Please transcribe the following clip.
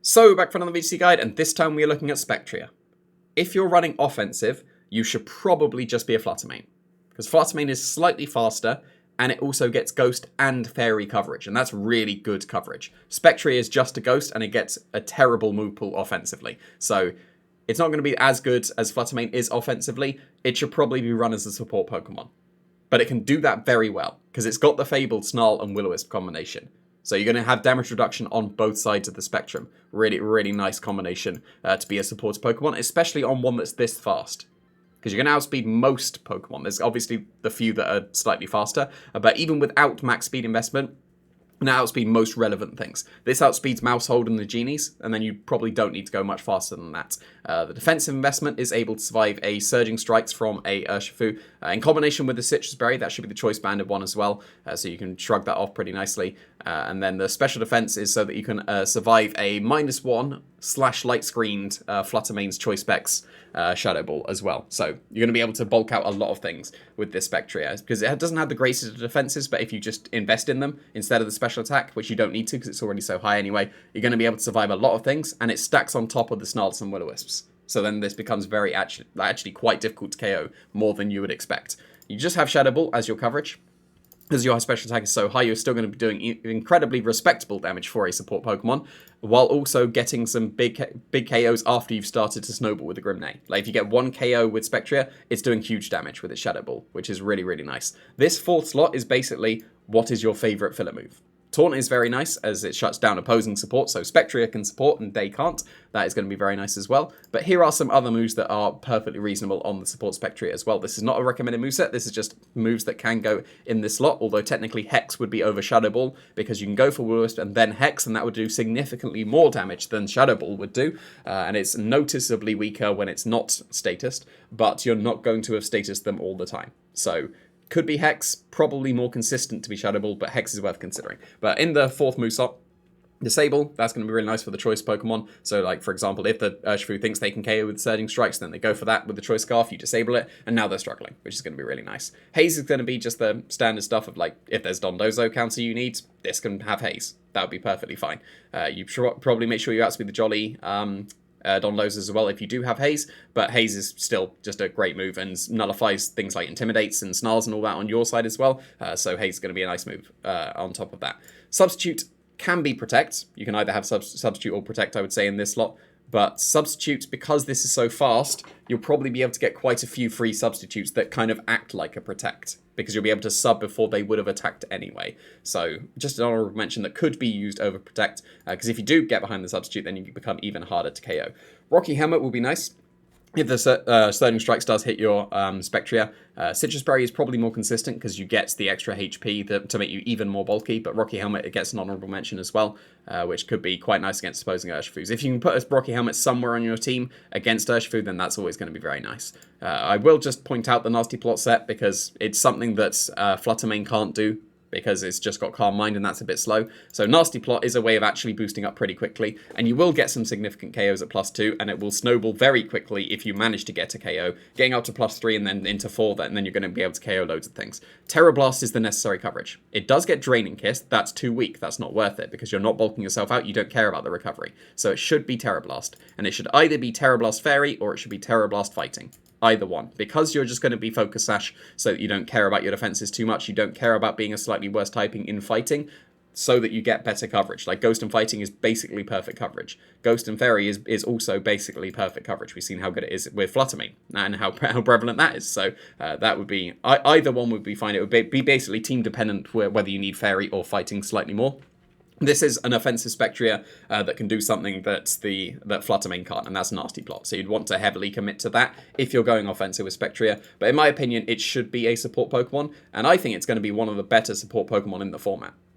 So, back for another VGC guide, and this time we are looking at Spectrier. If you're running offensive, you should probably just be a Flutter main, because Flutter main is slightly faster, and it also gets Ghost and Fairy coverage, and that's really good coverage. Spectrier is just a Ghost, and it gets a terrible move pool offensively, so it's not going to be as good as Flutter main is offensively. It should probably be run as a support Pokemon, but it can do that very well, because it's got the Fabled Snarl and Will-O-Wisp combination. So you're going to have damage reduction on both sides of the spectrum. Really, really nice combination to be a supported Pokemon, especially on one that's this fast. Because you're going to outspeed most Pokemon. There's obviously the few that are slightly faster, but even without max speed investment, now outspeed most relevant things. This outspeeds Mousehold and the Genies, and then you probably don't need to go much faster than that. The defensive investment is able to survive a Surging Strikes from a Urshifu. In combination with the Citrus Berry, that should be the choice banded one as well, so you can shrug that off pretty nicely. And then the special defense is so that you can survive a -1 / light screened Flutter Main's choice specs Shadow Ball as well. So you're going to be able to bulk out a lot of things with this Spectrier, because it doesn't have the greatest of defenses, but if you just invest in them instead of the special attack, which you don't need to because it's already so high anyway, you're going to be able to survive a lot of things, and it stacks on top of the Snarls and Will-O-Wisps. So then this becomes very actually quite difficult to KO, more than you would expect. You just have Shadow Ball as your coverage. As your special attack is so high, you're still going to be doing incredibly respectable damage for a support Pokemon, while also getting some big KOs after you've started to snowball with the Grimnay. Like, if you get one KO with Spectrier, it's doing huge damage with its Shadow Ball, which is really, really nice. This fourth slot is basically, what is your favorite filler move? Taunt is very nice, as it shuts down opposing support, so Spectrier can support and they can't. That is going to be very nice as well. But here are some other moves that are perfectly reasonable on the support Spectrier as well. This is not a recommended moveset, this is just moves that can go in this slot, although technically Hex would be over Shadow Ball, because you can go for Will-O-Wisp and then Hex, and that would do significantly more damage than Shadow Ball would do. And it's noticeably weaker when it's not statused, but you're not going to have statused them all the time. So could be Hex, probably more consistent to be Shadow Ball, but Hex is worth considering. But in the fourth move slot, Disable, that's going to be really nice for the choice Pokemon. So, like, for example, if the Urshifu thinks they can KO with Surging Strikes, then they go for that with the choice Scarf, you disable it, and now they're struggling, which is going to be really nice. Haze is going to be just the standard stuff of, like, if there's Dondozo counter you need, this can have Haze. That would be perfectly fine. You should probably make sure you outspeed the Jolly Dondozo as well if you do have Haze, but Haze is still just a great move and nullifies things like Intimidates and Snarls and all that on your side as well, so Haze is going to be a nice move on top of that. Substitute can be Protect. You can either have Substitute or Protect, I would say, in this slot, but Substitute, because this is so fast, you'll probably be able to get quite a few free substitutes that kind of act like a Protect, because you'll be able to sub before they would have attacked anyway. So just an honorable mention that could be used over Protect, because if you do get behind the substitute, then you become even harder to KO. Rocky Helmet will be nice if the Surging Strikes does hit your Spectrier. Citrus Berry is probably more consistent because you get the extra HP to make you even more bulky, but Rocky Helmet, it gets an honorable mention as well, which could be quite nice against opposing Urshifus. If you can put a Rocky Helmet somewhere on your team against Urshifu, then that's always going to be very nice. I will just point out the Nasty Plot set, because it's something that Flutter Main can't do, because it's just got Calm Mind and that's a bit slow. So Nasty Plot is a way of actually boosting up pretty quickly, and you will get some significant KOs at +2, and it will snowball very quickly if you manage to get a KO, getting up to +3 and then into 4, and then you're going to be able to KO loads of things. Terra Blast is the necessary coverage. It does get Draining Kiss, that's too weak, that's not worth it, because you're not bulking yourself out, you don't care about the recovery. So it should be Terra Blast, and it should either be Terra Blast Fairy, or it should be Terra Blast Fighting. Either one. Because you're just going to be Focus Sash, so that you don't care about your defenses too much, you don't care about being a slightly worse typing in fighting, so that you get better coverage. Like, Ghost and Fighting is basically perfect coverage. Ghost and Fairy is also basically perfect coverage. We've seen how good it is with Flutter Main, and how prevalent that is. So that would be, either one would be fine. It would be basically team dependent, whether you need Fairy or Fighting slightly more. This is an offensive Spectrier that can do something that Flutter Main can't, and that's Nasty Plot. So you'd want to heavily commit to that if you're going offensive with Spectrier. But in my opinion, it should be a support Pokemon, and I think it's going to be one of the better support Pokemon in the format.